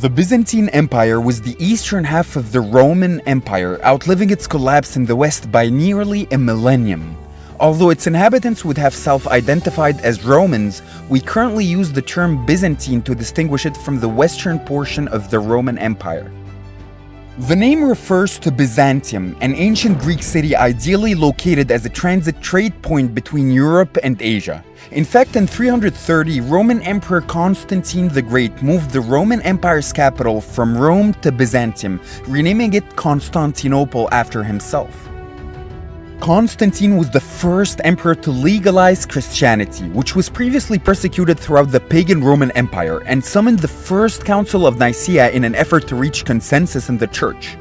The Byzantine Empire was the eastern half of the Roman Empire, outliving its collapse in the west by nearly a millennium. Although its inhabitants would have self-identified as Romans, we currently use the term Byzantine to distinguish it from the western portion of the Roman Empire. The name refers to Byzantium, an ancient Greek city ideally located as a transit trade point between Europe and Asia. In fact, in 330, Roman Emperor Constantine the Great moved the Roman Empire's capital from Rome to Byzantium, renaming it Constantinople after himself. Constantine was the first emperor to legalize Christianity, which was previously persecuted throughout the pagan Roman Empire, and summoned the First Council of Nicaea in an effort to reach consensus in the church.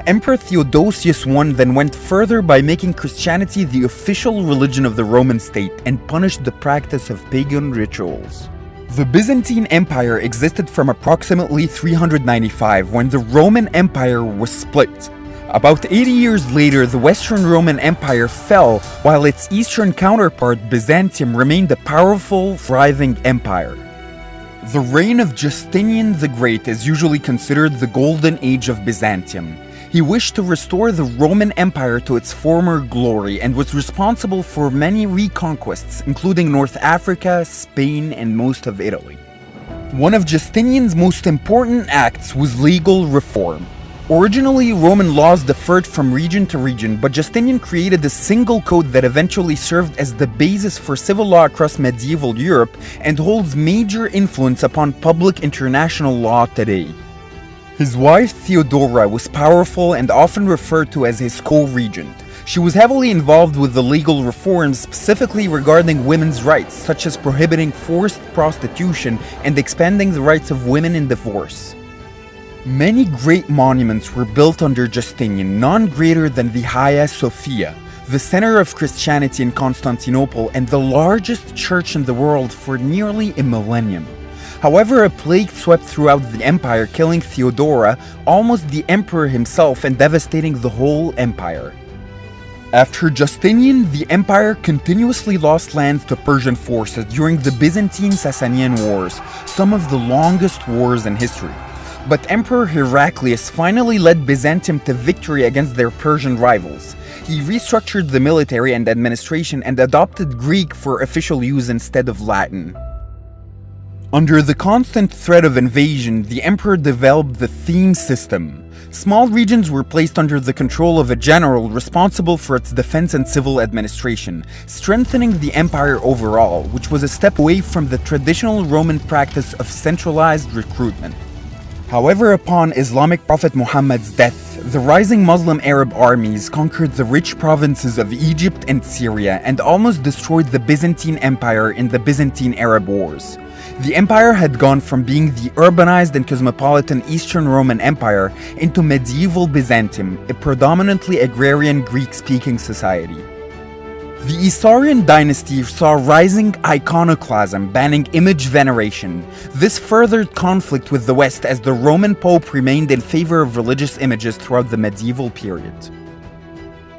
Emperor Theodosius I then went further by making Christianity the official religion of the Roman state and punished the practice of pagan rituals. The Byzantine Empire existed from approximately 395 when the Roman Empire was split. About 80 years later, the Western Roman Empire fell, while its eastern counterpart, Byzantium, remained a powerful, thriving empire. The reign of Justinian the Great is usually considered the golden age of Byzantium. He wished to restore the Roman Empire to its former glory and was responsible for many reconquests, including North Africa, Spain, and most of Italy. One of Justinian's most important acts was legal reform. Originally, Roman laws differed from region to region, but Justinian created a single code that eventually served as the basis for civil law across medieval Europe and holds major influence upon public international law today. His wife Theodora was powerful and often referred to as his co-regent. She was heavily involved with the legal reforms specifically regarding women's rights, such as prohibiting forced prostitution and expanding the rights of women in divorce. Many great monuments were built under Justinian, none greater than the Hagia Sophia, the center of Christianity in Constantinople and the largest church in the world for nearly a millennium. However, a plague swept throughout the empire, killing Theodora, almost the emperor himself, and devastating the whole empire. After Justinian, the empire continuously lost lands to Persian forces during the Byzantine-Sasanian Wars, some of the longest wars in history. But Emperor Heraclius finally led Byzantium to victory against their Persian rivals. He restructured the military and administration and adopted Greek for official use instead of Latin. Under the constant threat of invasion, the emperor developed the theme system. Small regions were placed under the control of a general responsible for its defense and civil administration, strengthening the empire overall, which was a step away from the traditional Roman practice of centralized recruitment. However, upon Islamic Prophet Muhammad's death, the rising Muslim Arab armies conquered the rich provinces of Egypt and Syria and almost destroyed the Byzantine Empire in the Byzantine Arab Wars. The empire had gone from being the urbanized and cosmopolitan Eastern Roman Empire into medieval Byzantium, a predominantly agrarian Greek-speaking society. The Isaurian dynasty saw rising iconoclasm, banning image veneration. This furthered conflict with the West as the Roman Pope remained in favor of religious images throughout the medieval period.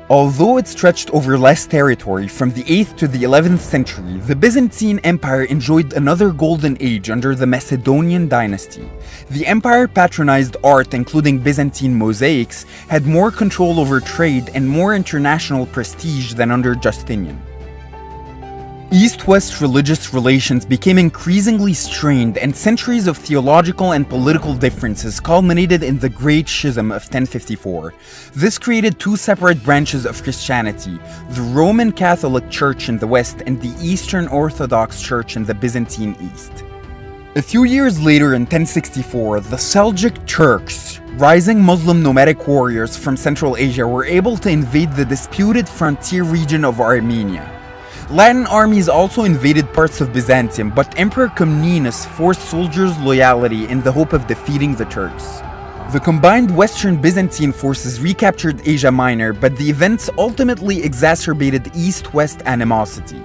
Although it stretched over less territory from the 8th to the 11th century, the Byzantine Empire enjoyed another golden age under the Macedonian dynasty. The empire patronized art, including Byzantine mosaics, had more control over trade and more international prestige than under Justinian. East-West religious relations became increasingly strained, and centuries of theological and political differences culminated in the Great Schism of 1054. This created two separate branches of Christianity, the Roman Catholic Church in the West and the Eastern Orthodox Church in the Byzantine East. A few years later in 1064, the Seljuk Turks, rising Muslim nomadic warriors from Central Asia, were able to invade the disputed frontier region of Armenia. Latin armies also invaded parts of Byzantium, but Emperor Comnenus forced soldiers' loyalty in the hope of defeating the Turks. The combined Western Byzantine forces recaptured Asia Minor, but the events ultimately exacerbated East-West animosity.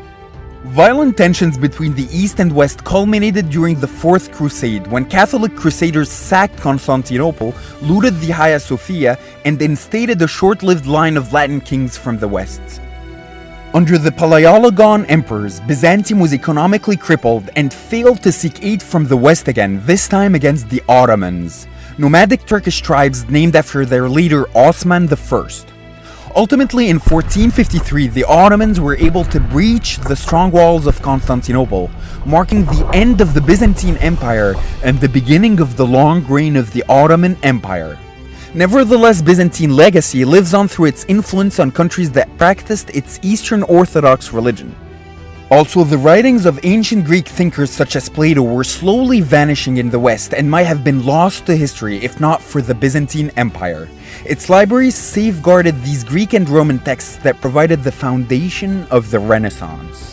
Violent tensions between the East and West culminated during the Fourth Crusade, when Catholic crusaders sacked Constantinople, looted the Hagia Sophia, and instated a short-lived line of Latin kings from the West. Under the Paleologon emperors, Byzantium was economically crippled and failed to seek aid from the West again, this time against the Ottomans, nomadic Turkish tribes named after their leader Osman I. Ultimately, in 1453, the Ottomans were able to breach the strong walls of Constantinople, marking the end of the Byzantine Empire and the beginning of the long reign of the Ottoman Empire. Nevertheless, Byzantine legacy lives on through its influence on countries that practiced its Eastern Orthodox religion. Also, the writings of ancient Greek thinkers such as Plato were slowly vanishing in the West and might have been lost to history if not for the Byzantine Empire. Its libraries safeguarded these Greek and Roman texts that provided the foundation of the Renaissance.